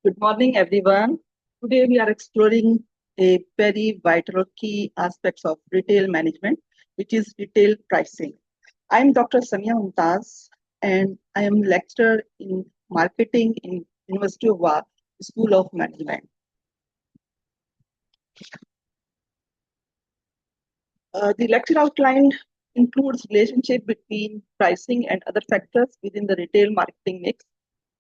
Good morning, everyone. Today we are exploring a very vital key aspects of retail management, which is retail pricing. I am Dr. Sumia Mumtaz, and I am lecturer in marketing in University of Wa School of Management. The lecture outline includes relationship between pricing and other factors within the retail marketing mix,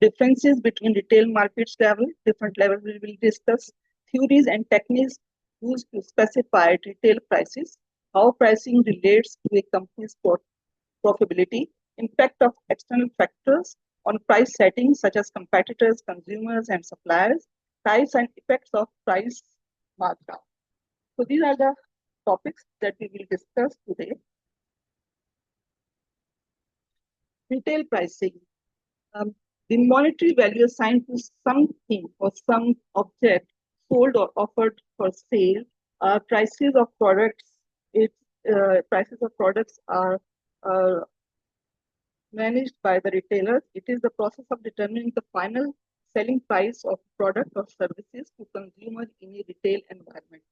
differences between retail markets level, different levels we will discuss, theories and techniques used to specify retail prices, how pricing relates to a company's profitability, impact of external factors on price setting such as competitors, consumers, and suppliers, types and effects of price markdown. So these are the topics that we will discuss today. Retail pricing. The monetary value assigned to something or some object sold or offered for sale. Prices of products. Prices of products are uh, managed by the retailers. It is the process of determining the final selling price of product or services to consumers in a retail environment.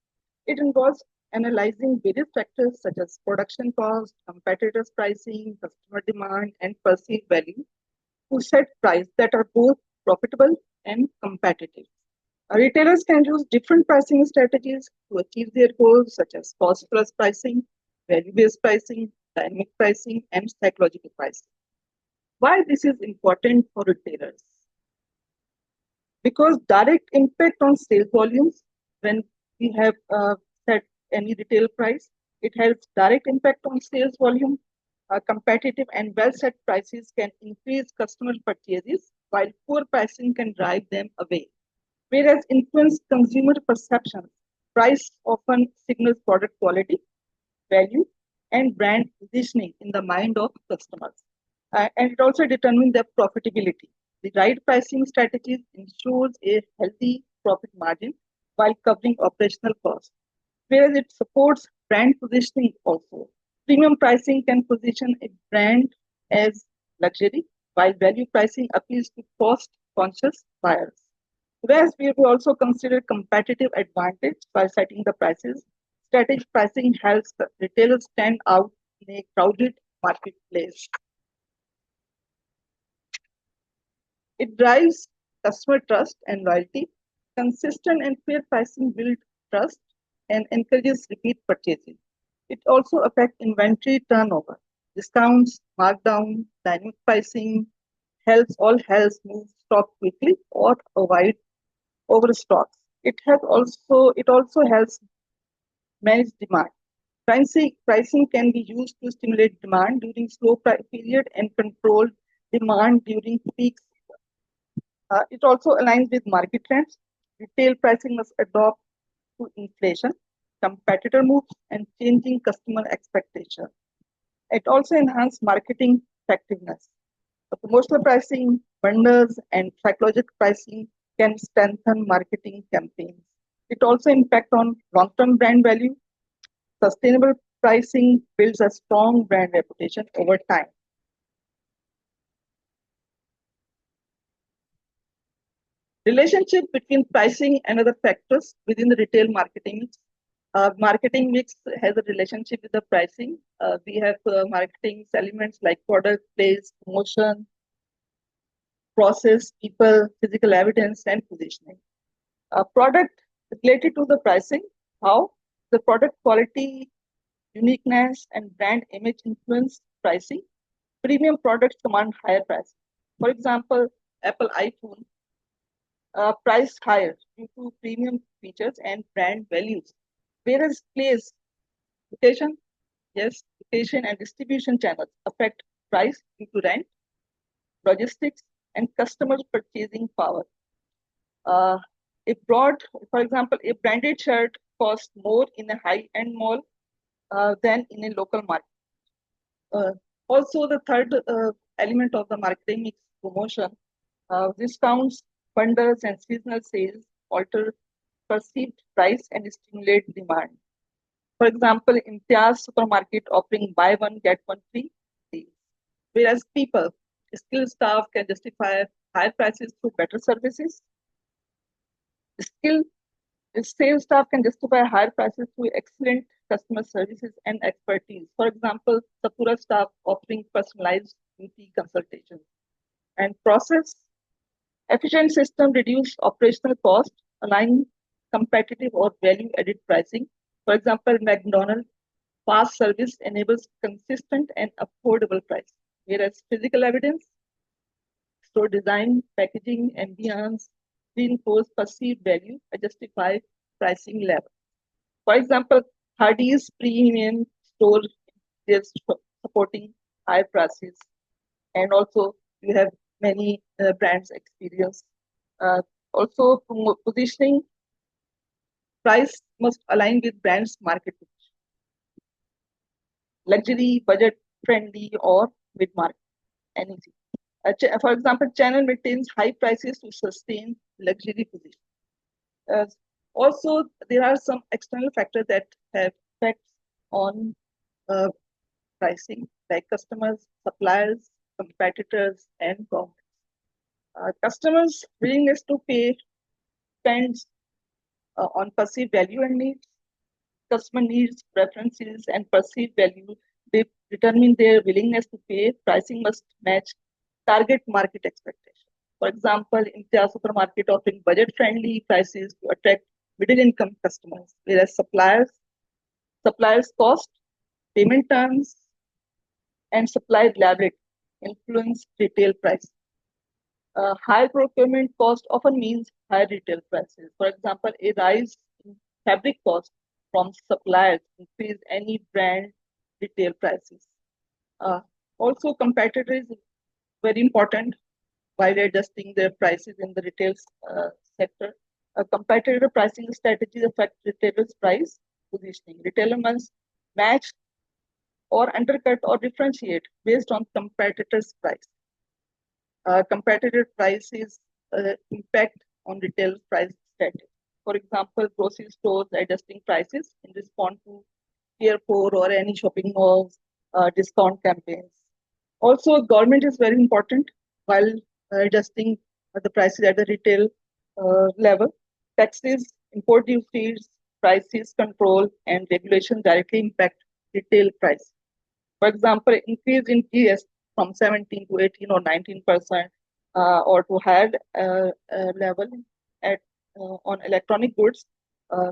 It involves analyzing various factors such as production cost, competitors' pricing, customer demand, and perceived value to set price that are both profitable and competitive. Retailers can use different pricing strategies to achieve their goals, such as cost plus pricing, value based pricing, dynamic pricing, and psychological pricing. Why this is important for retailers? Because direct impact on sales volumes when we have set any retail price, it has direct impact on sales volume. Competitive and well set prices can increase customer purchases, while poor pricing can drive them away. Whereas influence consumer perception, price often signals product quality, value, and brand positioning in the mind of customers. And it also determines their profitability. The right pricing strategies ensures a healthy profit margin while covering operational costs, whereas it supports brand positioning also. Premium pricing can position a brand as luxury, while value pricing appeals to cost conscious buyers. Whereas we have also considered competitive advantage by setting the prices. Strategic pricing helps the retailers stand out in a crowded marketplace. It drives customer trust and loyalty. Consistent and fair pricing builds trust and encourages repeat purchases. It also affects inventory turnover. Discounts, markdown, dynamic pricing helps move stock quickly or avoid overstocks. It also helps manage demand. Pricing can be used to stimulate demand during slow period and control demand during peaks. It also aligns with market trends. Retail pricing must adapt to inflation, competitor moves, and changing customer expectations. It also enhances marketing effectiveness. The promotional pricing, bundles, and psychological pricing can strengthen marketing campaigns. It also impacts on long-term brand value. Sustainable pricing builds a strong brand reputation over time. Relationship between pricing and other factors within the retail marketing mix. Marketing mix has a relationship with the pricing. We have marketing elements like product, place, promotion, process, people, physical evidence, and positioning. Product related to the pricing, how the product quality, uniqueness, and brand image influence pricing. Premium products command higher prices. For example, Apple iPhone priced higher due to premium features and brand values. Whereas place, location, yes, location and distribution channels affect price due to rent, logistics, and customer purchasing power. Uh, for example, a branded shirt costs more in a high-end mall than in a local market. Also, the third element of the marketing mix promotion, discounts, bundles, and seasonal sales alter perceived price and stimulate demand. For example, Imtiaz supermarket offering buy one get one free deals. Whereas people, skilled staff can justify higher prices through better services. Skilled sales staff can justify higher prices through excellent customer services and expertise. For example, Sapura staff offering personalized beauty consultations. And process efficient system reduce operational cost, align competitive or value-added pricing. For example, McDonald's fast service enables consistent and affordable price, whereas physical evidence, store design, packaging, ambience reinforce perceived value and justify pricing level. For example, Hardee's premium store is supporting high prices, and also you have many brands experience. Also, positioning price must align with brands market position. Luxury, budget friendly, or mid market, anything. For example, channel maintains high prices to sustain luxury position. Uh, Also, there are some external factors that have effects on uh, pricing, like customers, suppliers, competitors, and governments. Customers' willingness to pay depends on perceived value and needs. Customer needs, preferences, and perceived value, they determine their willingness to pay. Pricing must match target market expectations. For example, India supermarket offering budget-friendly prices to attract middle-income customers, whereas suppliers' cost, payment terms, and supply reliability influence retail price. High procurement cost often means higher retail prices. For example, a rise in fabric cost from suppliers increase any brand retail prices. Uh, Also, competitors is very important while adjusting their prices in the retail sector. A competitor pricing strategies affect retailers' price positioning. Retailer must match or undercut or differentiate based on competitors' price. Competitive prices impact on retail price strategy. For example, grocery stores adjusting prices in response to Tier 4 or any shopping malls discount campaigns. Also, government is very important while adjusting the prices at the retail level. Taxes, import duties, prices control, and regulations directly impact retail price. For example, increase in GS from 17 to 18 or 19%, or to higher level at on electronic goods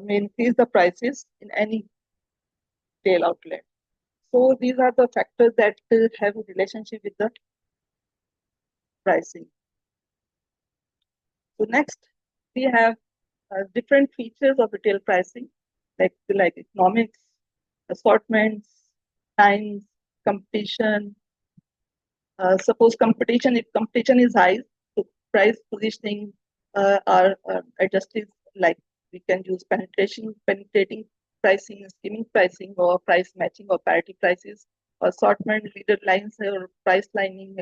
may increase the prices in any retail outlet. So these are the factors that have a relationship with the pricing. So next, we have different features of retail pricing, like economics, assortments, times, competition. Suppose if competition is high, so price positioning are adjusted, like we can use penetrating pricing, skimming pricing, or price matching or parity prices, assortment, leader lines, or price lining,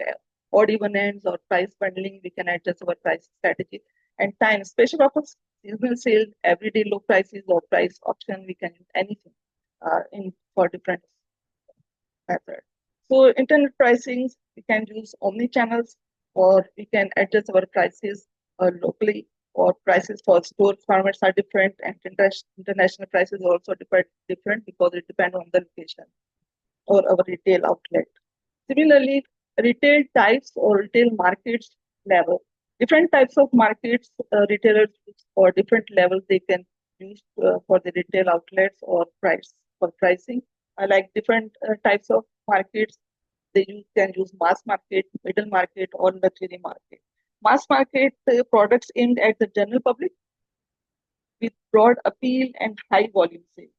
odd even ends, or price bundling. We can adjust our price strategy. And time, special offers, seasonal sale, everyday low prices, or price option. We can use anything in for different methods. So internet pricing, we can use omni channels, or we can adjust our prices locally, or prices for store formats are different, and international prices are also different because it depends on the location or our retail outlet. Similarly, retail types or retail markets level. Different types of markets retailers use for different levels they can use for the retail outlets or price for pricing. Like different types of markets, can use mass market, middle market, or luxury market. Mass market products aimed at the general public with broad appeal and high volume sales,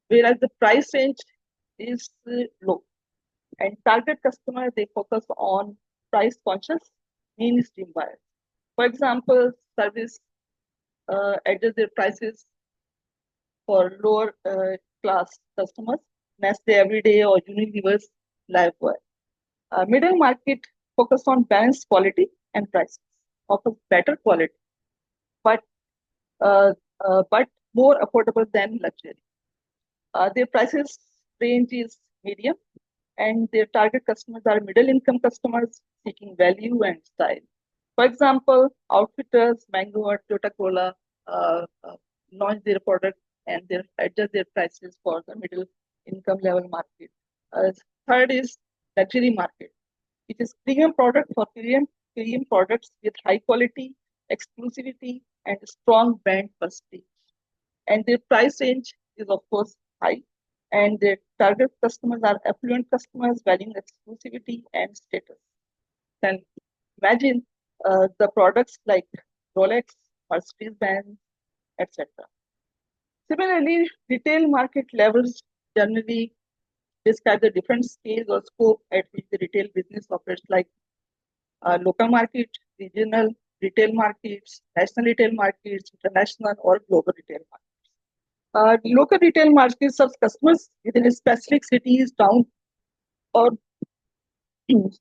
whereas the price range is low. And target customer, they focus on price conscious mainstream buyers. For example, service adjust their prices for lower class customers, Nestle Everyday or Unilever's Lifebuoy. Middle market focus on balanced quality and prices, offers better quality, but uh, but more affordable than luxury. Their prices range is medium, and their target customers are middle income customers seeking value and style. For example, Outfitters, Mango, or Toyota Corolla launch their product and adjust their prices for the middle income level market. Third is luxury market. It is premium product for premium products with high quality, exclusivity, and strong brand prestige. And their price range is of course high. And their target customers are affluent customers valuing exclusivity and status. Then imagine the products like Rolex, Mercedes-Benz, etc. Similarly, retail market levels generally describe the different scales or scope at which the retail business operates, like local market, regional retail markets, national retail markets, international or global retail markets. Local retail markets serve customers within specific cities, towns, or excuse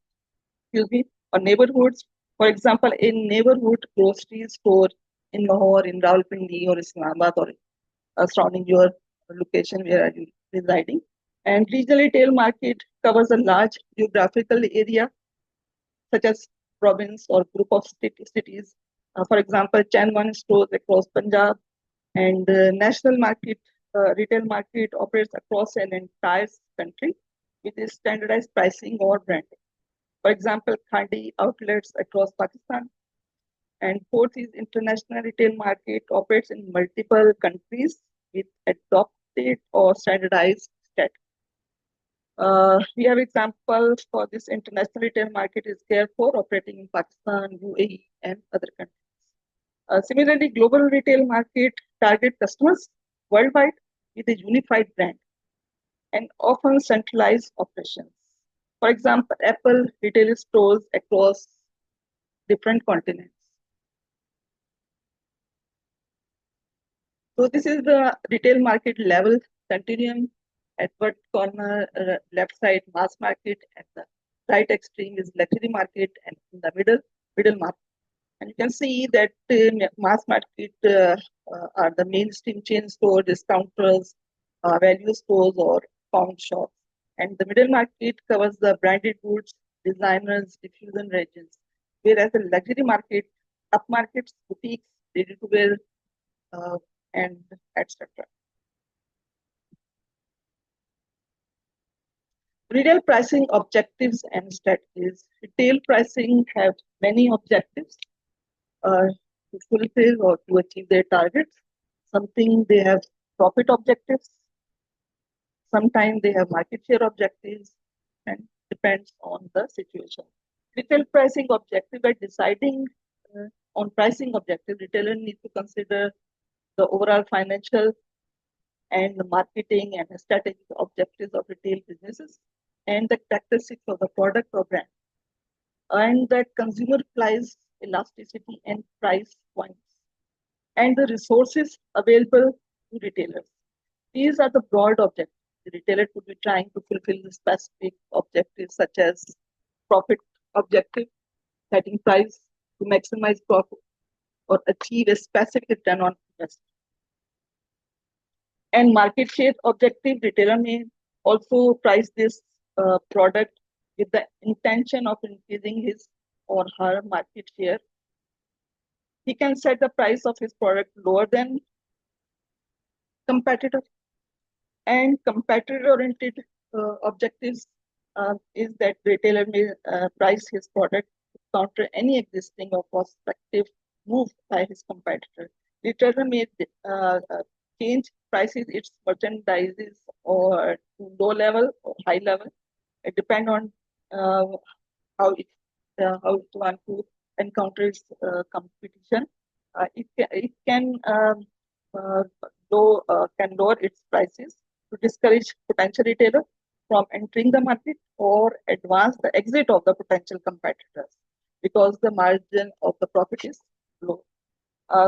me, or neighborhoods. For example, a neighborhood grocery store in Lahore, in Rawalpindi, or Islamabad, or surrounding your location where are you residing. And regional retail market covers a large geographical area, such as province or group of cities. For example, Chain 1 stores across Punjab, and national market, retail market operates across an entire country with a standardized pricing or branding. For example, Khandi outlets across Pakistan. And fourth is international retail market operates in multiple countries with adopted or standardized status. We have examples for this international retail market is 𝐒𝐜𝐢𝐞𝐳𝐿 operating in Pakistan, UAE, and other countries. Similarly, global retail market target customers worldwide with a unified brand and often centralized operations. For example, Apple retail stores across different continents. So this is the retail market level continuum. At what corner, left side, mass market, at the right extreme is luxury market, and in the middle market. And you can see that mass market are the mainstream chain store, discounters, value stores, or pawn shops. And the middle market covers the branded goods, designers, diffusion regions. Whereas the luxury market, upmarkets, boutiques, ready-to-wear, and etc. Retail pricing objectives and strategies. Retail pricing have many objectives to fulfill or to achieve their targets. Something they have profit objectives. Sometimes they have market share objectives, and depends on the situation. Retail pricing objective, by deciding on pricing objective, retailer need to consider the overall financial and the marketing and strategic objectives of retail businesses, and the characteristics of the product or brand, and that consumer price elasticity and price points, and the resources available to retailers. These are the broad objectives. The retailer could be trying to fulfill the specific objectives such as profit objective, setting price to maximize profit, or achieve a specific return on investment. And market share objective, retailer may also price this product with the intention of increasing his or her market share. He can set the price of his product lower than competitor. And competitor-oriented objectives is that retailer may price his product to counter any existing or prospective move by his competitor. Retailer may change prices its merchandises or to low level or high level. It depends on how it want to encounter its competition. It can lower its prices to discourage potential retailer from entering the market or advance the exit of the potential competitors because the margin of the profit is low.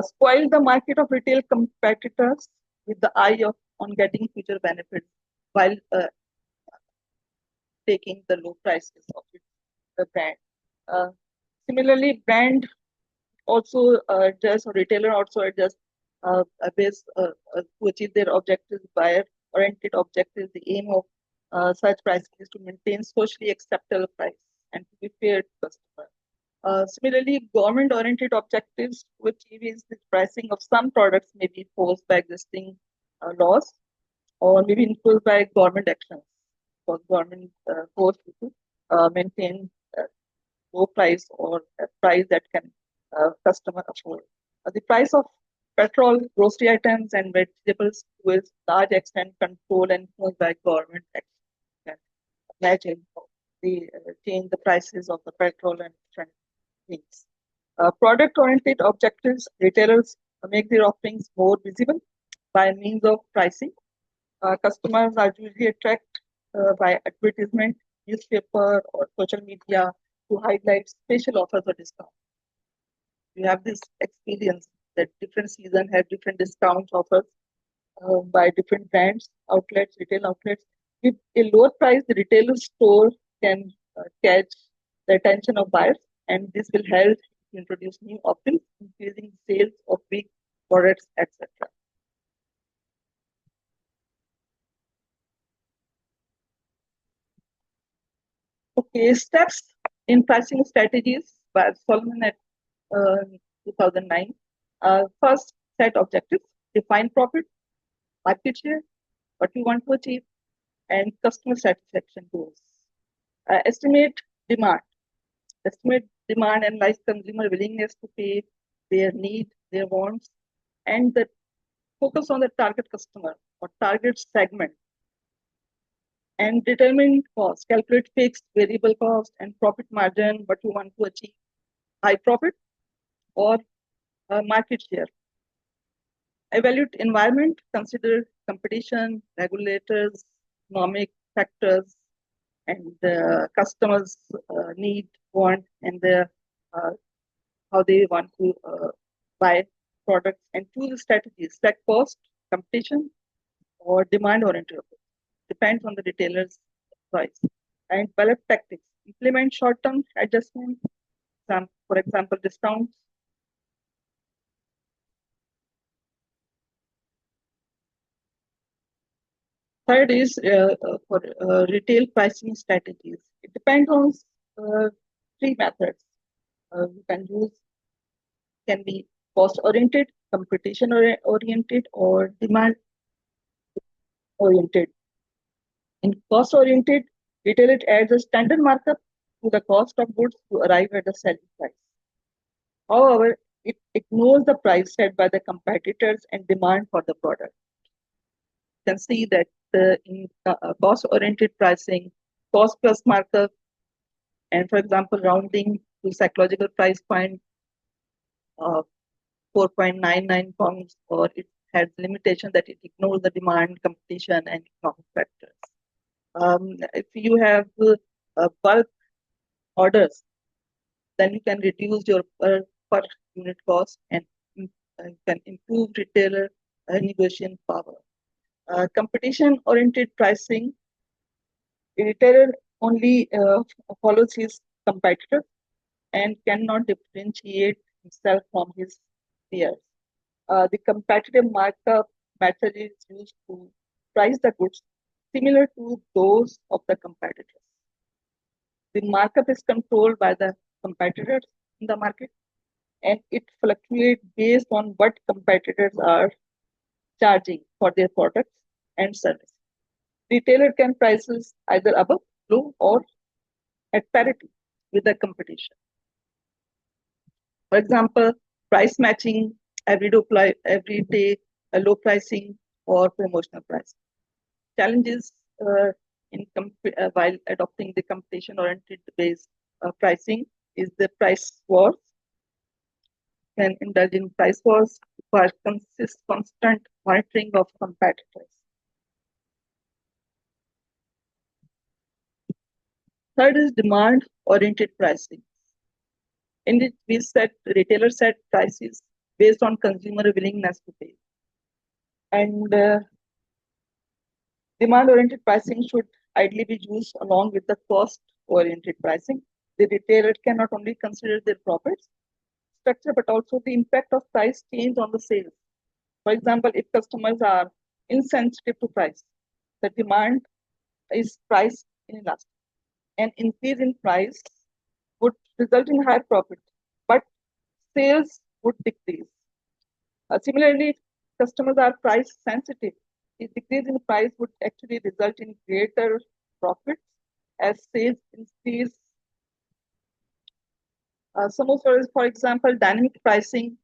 Spoil the market of retail competitors with the eye on getting future benefits while taking the low prices of the brand. Similarly, brand also adjusts, or retailer also adjusts based to achieve their objectives, buyer-oriented objectives. The aim of such pricing is to maintain socially acceptable price and to be fair to customers. Similarly, government-oriented objectives to achieve is the pricing of some products may be forced by existing laws or maybe imposed by government actions. For government forced to maintain low price or a price that can customer afford. The price of petrol, grocery items, and vegetables to a large extent controlled and influenced by government action. Imagine they change the prices of the petrol and different things. Product-oriented objectives, retailers make their offerings more visible by means of pricing. Customers are usually attracted by advertisement, newspaper, or social media to highlight special offers or discounts. You have this experience that different seasons have different discount offers by different brands, outlets, retail outlets. With a lower price, the retailer store can catch the attention of buyers, and this will help introduce new offerings, increasing sales of big products, etc. Okay, steps in pricing strategies by Solomon at 2009. First, set objectives, define profit, market share, what we want to achieve, and customer satisfaction goals. Estimate demand. Estimate demand analyze consumer willingness to pay, their need, their wants, and the focus on the target customer or target segment. And determine cost, calculate fixed, variable cost, and profit margin, what you want to achieve, high profit or market share. Evaluate environment, consider competition, regulators, economic factors, and customers' need, want, and uh, how they want to buy products, and choose strategies like cost, competition, or demand-oriented approach. Depends on the retailer's choice. And develop tactics. Implement short-term adjustments, for example, discounts. Third is for retail pricing strategies. It depends on three methods. You can use can be cost oriented, competition oriented, or demand oriented. In cost oriented, retailer adds a standard markup to the cost of goods to arrive at the selling price. However, it ignores the price set by the competitors and demand for the product. You can see that in cost oriented pricing, cost plus markup, and for example, rounding to psychological price point of 4.99 pounds, or it has limitation that it ignores the demand, competition, and economic factors. If you have bulk orders, then you can reduce your per unit cost and can improve retailer negotiation power. Competition-oriented pricing, a retailer only follows his competitor and cannot differentiate himself from his peers. The competitive markup method is used to price the goods similar to those of the competitors. The markup is controlled by the competitors in the market, and it fluctuates based on what competitors are charging for their products and services. Retailer can prices either above, below, or at parity with the competition. For example, price matching, everyday low pricing, or promotional pricing. Challenges while adopting the competition-oriented based pricing is the price wars. Can indulge in price wars require constant monitoring of competitors. Third is demand-oriented pricing. In which we retailers set prices based on consumer willingness to pay. And demand-oriented pricing should ideally be used along with the cost-oriented pricing. The retailer can not only consider their profits structure, but also the impact of price change on the sales. For example, if customers are insensitive to price, the demand is price inelastic. An increase in price would result in higher profit, but sales would decrease. Similarly, if customers are price sensitive, a decrease in price would actually result in greater profits as sales increase. Some of, for example, dynamic pricing,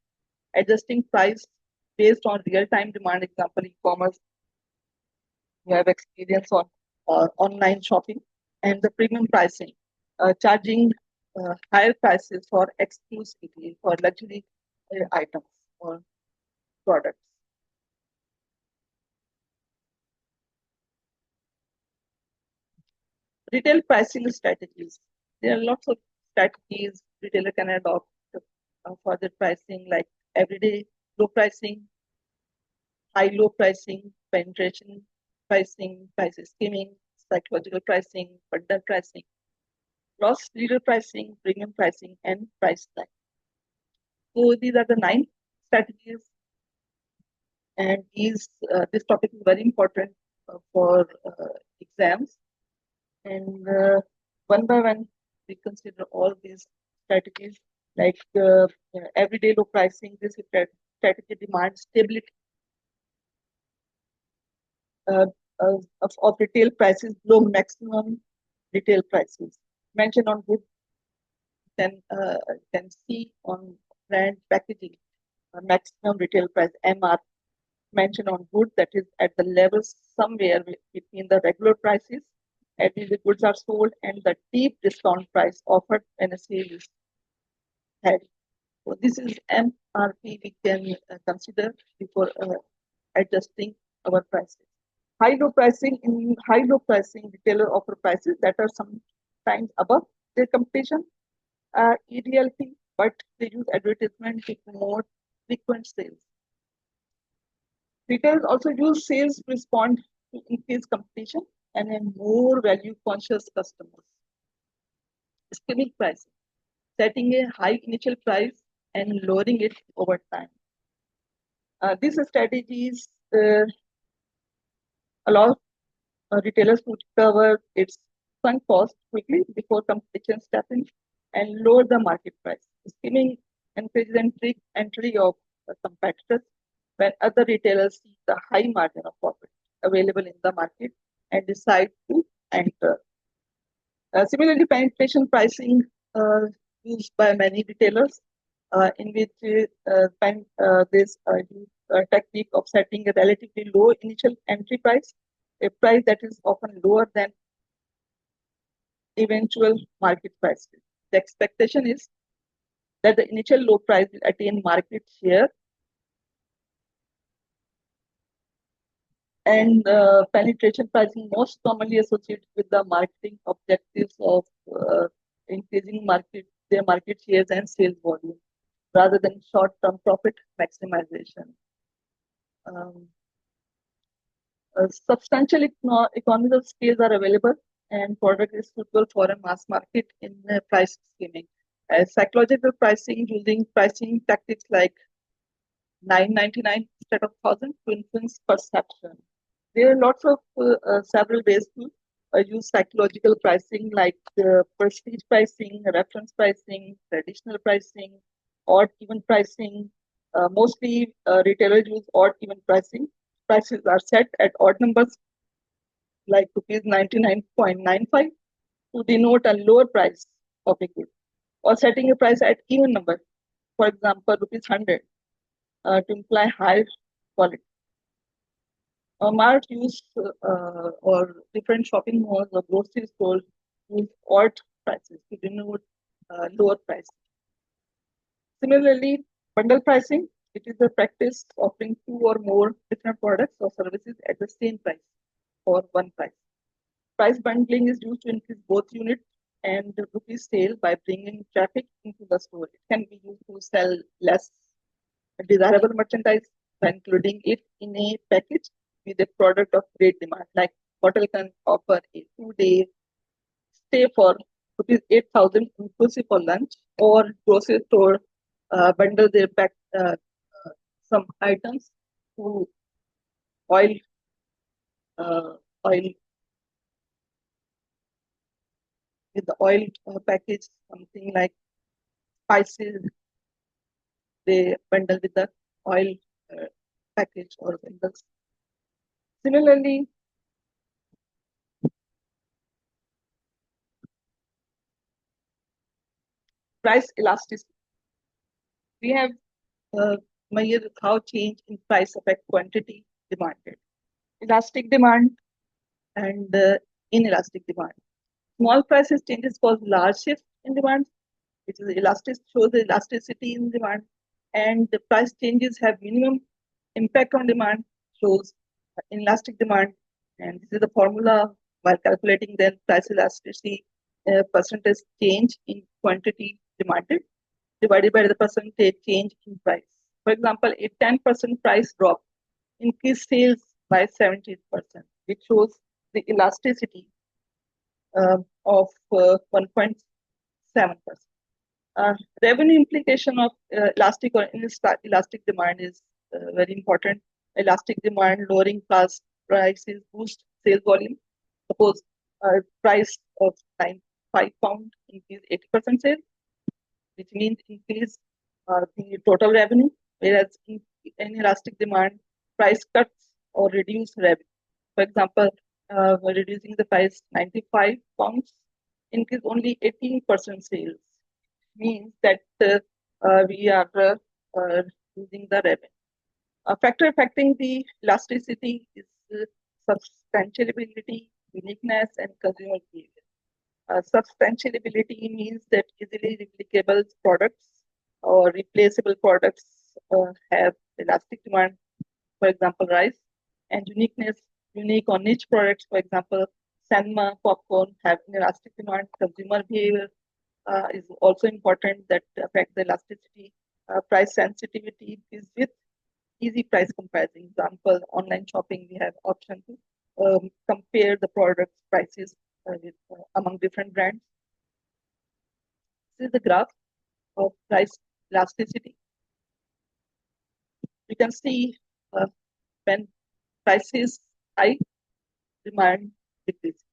adjusting price based on real-time demand. Example, e-commerce. You have experience on online shopping, and the premium pricing, charging higher prices for exclusivity for luxury items or products. Retail pricing strategies. There are lots of strategies retailer can adopt for their pricing, like everyday low pricing, high low pricing, penetration pricing, price skimming, psychological pricing, bundle pricing, loss leader pricing, premium pricing, and price tag. So these are the 9 strategies, and this topic is very important for exams. And one by one, we consider all these strategies, like everyday low pricing. This strategy demands stability uh, of retail prices below maximum retail prices. Mentioned on good, can see on brand packaging maximum retail price (MR) mentioned on good, that is at the level somewhere between the regular prices at which the goods are sold and the deep discount price offered when a sale is held. So this is MRP we can consider before adjusting our prices. High-low pricing. In high-low pricing, retailer offer prices that are sometimes above their competition, EDLP, but they use advertisement to promote frequent sales. Retailers also use sales to respond to increased competition and a more value-conscious customers. Skimming pricing, setting a high initial price and lowering it over time. These strategies allow retailers to recover its sunk cost quickly before competition steps in and lower the market price. Skimming encourages entry of competitors when other retailers see the high margin of profit available in the market and decide to enter. Similarly, penetration pricing used by many retailers, in which this technique of setting a relatively low initial entry price, a price that is often lower than eventual market prices. The expectation is that the initial low price will attain market share, and penetration pricing most commonly associated with the marketing objectives of increasing their market shares and sales volume rather than short-term profit maximization. Um, Substantial economies of scale are available, and product is suitable for a mass market in price skimming. Psychological pricing, using pricing tactics like 999 instead of 1,000 to influence perception. There are lots of several ways to use psychological pricing, like prestige pricing, reference pricing, traditional pricing, odd even pricing. Mostly retailers use odd even pricing. Prices are set at odd numbers, like rupees 99.95, to denote a lower price of a good, or setting a price at even number, for example, rupees 100, to imply higher quality. Mart use or different shopping malls or grocery stores use odd prices to denote lower price. Similarly, bundle pricing, it is the practice of offering 2 or more different products or services at the same price for one price. Price bundling is used to increase both unit and the rupees sale by bringing traffic into the store. It can be used to sell less desirable merchandise by including it in a package with a product of great demand. Like hotel can offer a 2-day stay for rupees 8,000 inclusive for lunch, or grocery store bundle their pack some items to oil oil with the oil package, something like spices they bundle with the oil package or bundles. Similarly, price elasticity. We have measured how change in price affect quantity demanded, elastic demand, and inelastic demand. Small prices changes cause large shift in demand, which is elastic, shows the elasticity in demand, and the price changes have minimum impact on demand, shows inelastic demand, and this is the formula while calculating the price elasticity percentage change in quantity demanded divided by the percentage change in price. For example, a 10% price drop increased sales by 17%, which shows the elasticity of 1.7%. Revenue implication of elastic or inelastic demand is very important. Elastic demand, lowering prices boost sales volume. Suppose price of £5 increase 80% sales, which means increase the total revenue, whereas in elastic demand, price cuts or reduce revenue. For example, reducing the price £95, increase only 18% sales, means that we are losing the revenue. A factor affecting the elasticity is substantiality, uniqueness, and consumer behavior. Substantiality means that easily replicable products or replaceable products have elastic demand, for example, rice, and uniqueness, unique or niche products, for example, Sanma popcorn, have inelastic demand. Consumer behavior is also important that affect the elasticity. Price sensitivity is with easy price comparison. Example, online shopping, we have option to compare the product prices among different brands. This is the graph of price elasticity. You can see when price is high, demand decreases.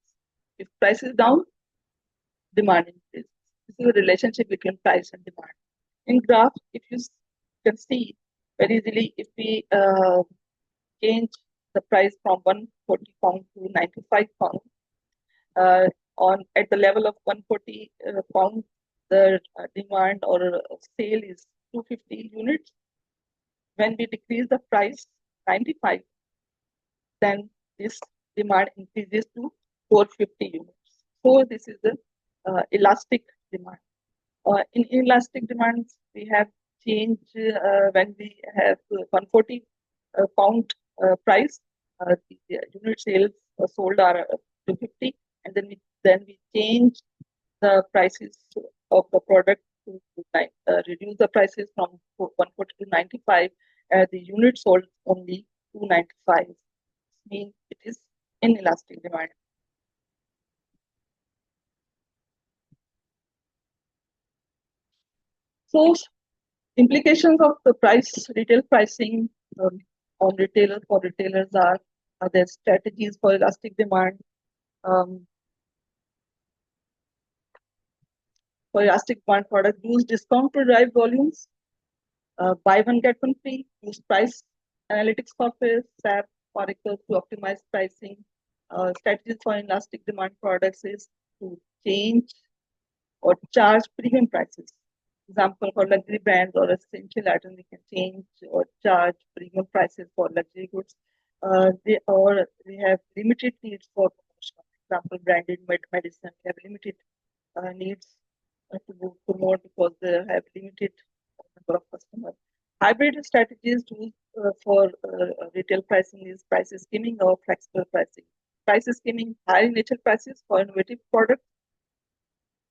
If price is down, demand increases. This is the relationship between price and demand. In graph, if you can see very easily, if we change the price from £140 to £95, on at the level of £140, the demand or sale is 250 units. When we decrease the price 95, then this demand increases to 450 units. So this is the elastic demand. In inelastic demands, we have change when we have £140 price, the unit sales sold are 250, and then we change the prices of the product to reduce the prices from 140 to 95. The unit sold only 295. Means it is inelastic demand. So implications of the retail pricing on retailers for retailers are their strategies for elastic demand. For elastic demand product, use discount to drive volumes. Buy one get one free. Use price analytics software, SAP, Oracle to optimize pricing. Strategies for elastic demand products is to change or charge premium prices. Example, for luxury brands or essential items, we can change or charge premium prices for luxury goods. They have limited needs for promotion. Example, branded medicine have limited needs to promote because they have limited number of customers. Hybrid strategies used for retail pricing is price skimming or flexible pricing. Price skimming, high initial prices for innovative products.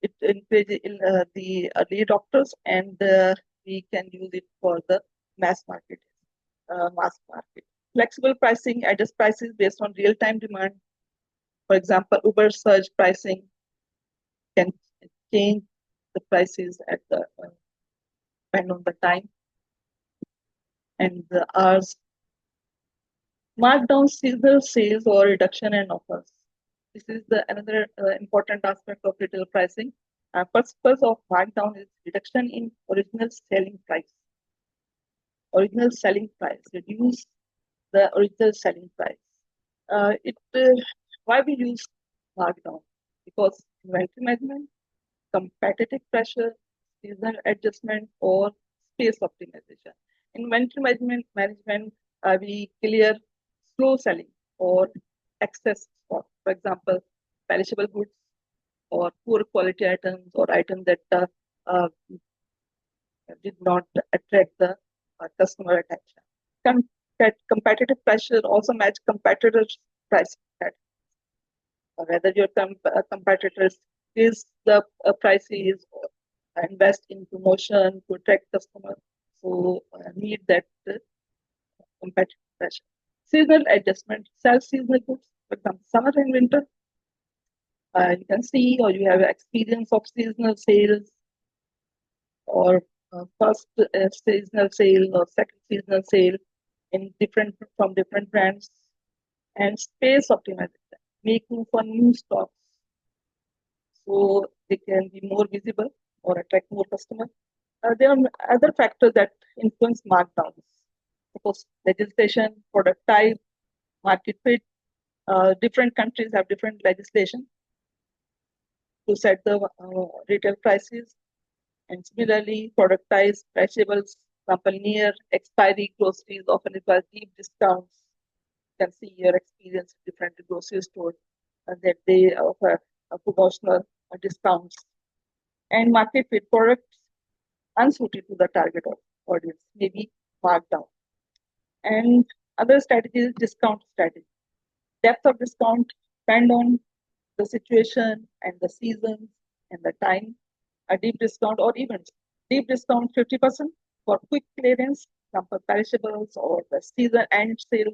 It encourages the early adopters, and we can use it for the mass market. Flexible pricing adjusts prices based on real-time demand. For example, Uber surge pricing can change the prices at the depend on the time and the hours. Markdown seasonal sales or reduction in offers. This is another important aspect of retail pricing. Purpose of markdown is reduction in original selling price. Original selling price, reduce the original selling price. Why we use markdown? Because inventory management, competitive pressure, seasonal adjustment, or space optimization. Inventory management, we clear slow selling or excess stock. For example, perishable goods or poor quality items or items that uh, did not attract the customer attention. Competitive pressure also match competitors' price. Whether your competitors is the prices or invest in promotion to attract customers, so need that competitive pressure. Seasonal adjustment, sell seasonal goods, for example, summer and winter. You can see or you have experience of seasonal sales or first seasonal sale or second seasonal sale in different from different brands, and space optimization, make room for new stocks so they can be more visible or attract more customers. There are other factors that influence markdowns. Suppose legislation, product type, market fit. Different countries have different legislation to set the retail prices. And similarly, productized vegetables, example, near expiry groceries often require deep discounts. You can see your experience in different grocery stores that they offer promotional discounts. And market fit products unsuited to the target audience may be marked down. And other strategy is discount strategy. Depth of discount depend on the situation and the seasons and the time. A deep discount or events. Deep discount 50% for quick clearance, example perishables or the season end sales,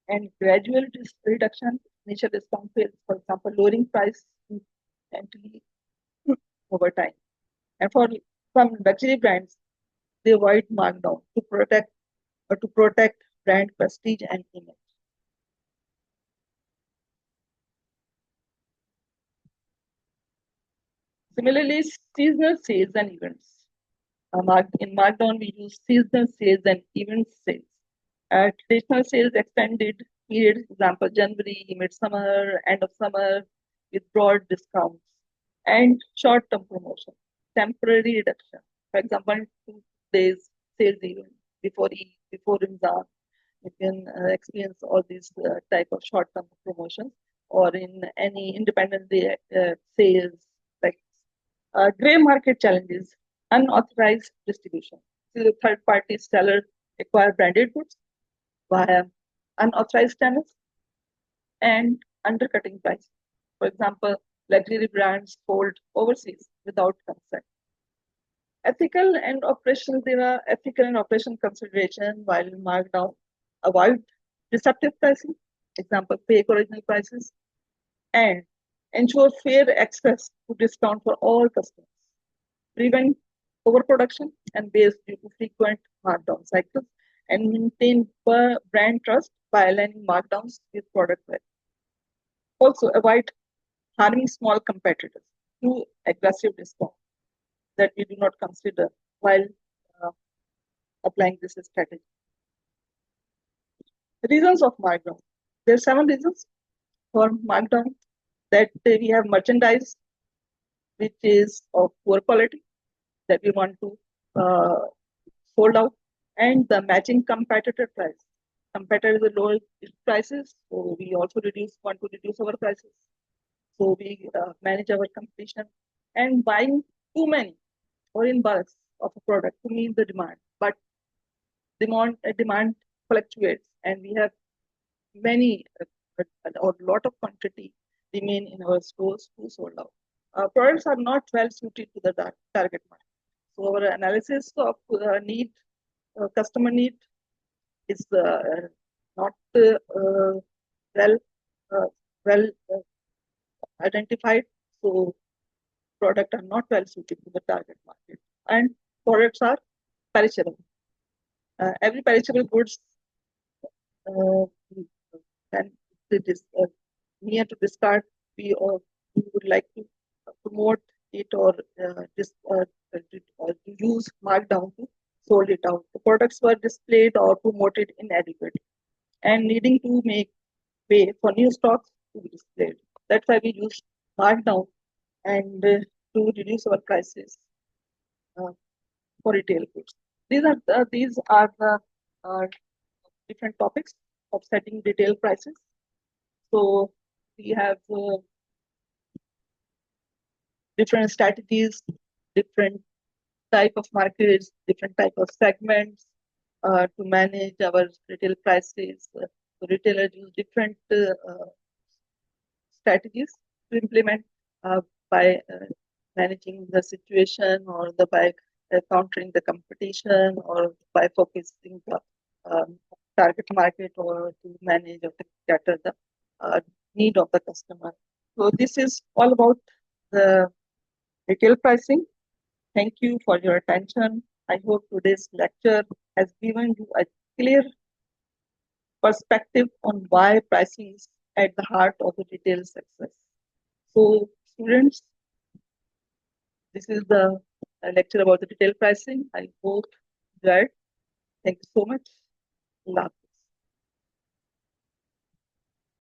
and gradual reduction, initial discount sales, for example, lowering price incrementally over time. And for some luxury brands, they avoid markdown to protect brand prestige and image. Similarly, seasonal sales and events. In markdown, we use seasonal sales and event sales. Traditional sales extended periods, example January, midsummer, end of summer, with broad discounts, and short-term promotion, temporary reduction. For example, 2 days sales event before Ramzan, you can experience all these type of short-term promotions, or in any independent day sales like gray market challenges, unauthorized distribution. So the third-party sellers acquire branded goods via unauthorized channels and undercutting price. For example, luxury brands sold overseas without consent. There are ethical and operational consideration while markdown. Avoid deceptive pricing, example, fake original prices, and ensure fair access to discount for all customers. Prevent overproduction and waste due to frequent markdown cycles, and maintain brand trust by aligning markdowns with product value. Also, avoid harming small competitors through aggressive discounts that we do not consider while uh, applying this strategy. Reasons of markdown. There are 7 reasons for markdown. That we have merchandise which is of poor quality that we want to uh, sold out, and the matching competitor price. Competitors with lower prices, so we also want to reduce our prices. So we manage our competition, and buying too many or in bulks of a product to meet the demand. But demand fluctuates, and we have many or lot of quantity remain in our stores to sold out. Products are not well suited to the target market. So our analysis of customer need is not well uh, well identified. So products are not well suited to the target market, and products are perishable. Every perishable goods uh, and it is near to discard. We would like to promote it or use markdown to sold it out. The products were displayed or promoted inadequately and needing to make way for new stocks to be displayed. That's why we use markdown and to reduce our prices uh, for retail goods. These are the uh, different topics of setting retail prices. So we have different strategies, different type of markets, different type of segments to manage our retail prices. Retailers use different strategies to implement by managing the situation or by countering the competition or by focusing the target market or to manage or to cater the need of the customer. So this is all about the retail pricing. Thank you for your attention. I hope today's lecture has given you a clear perspective on why pricing is at the heart of the retail success. So, students, this is the lecture about the retail pricing. I hope you enjoyed. Thank you so much. Allah.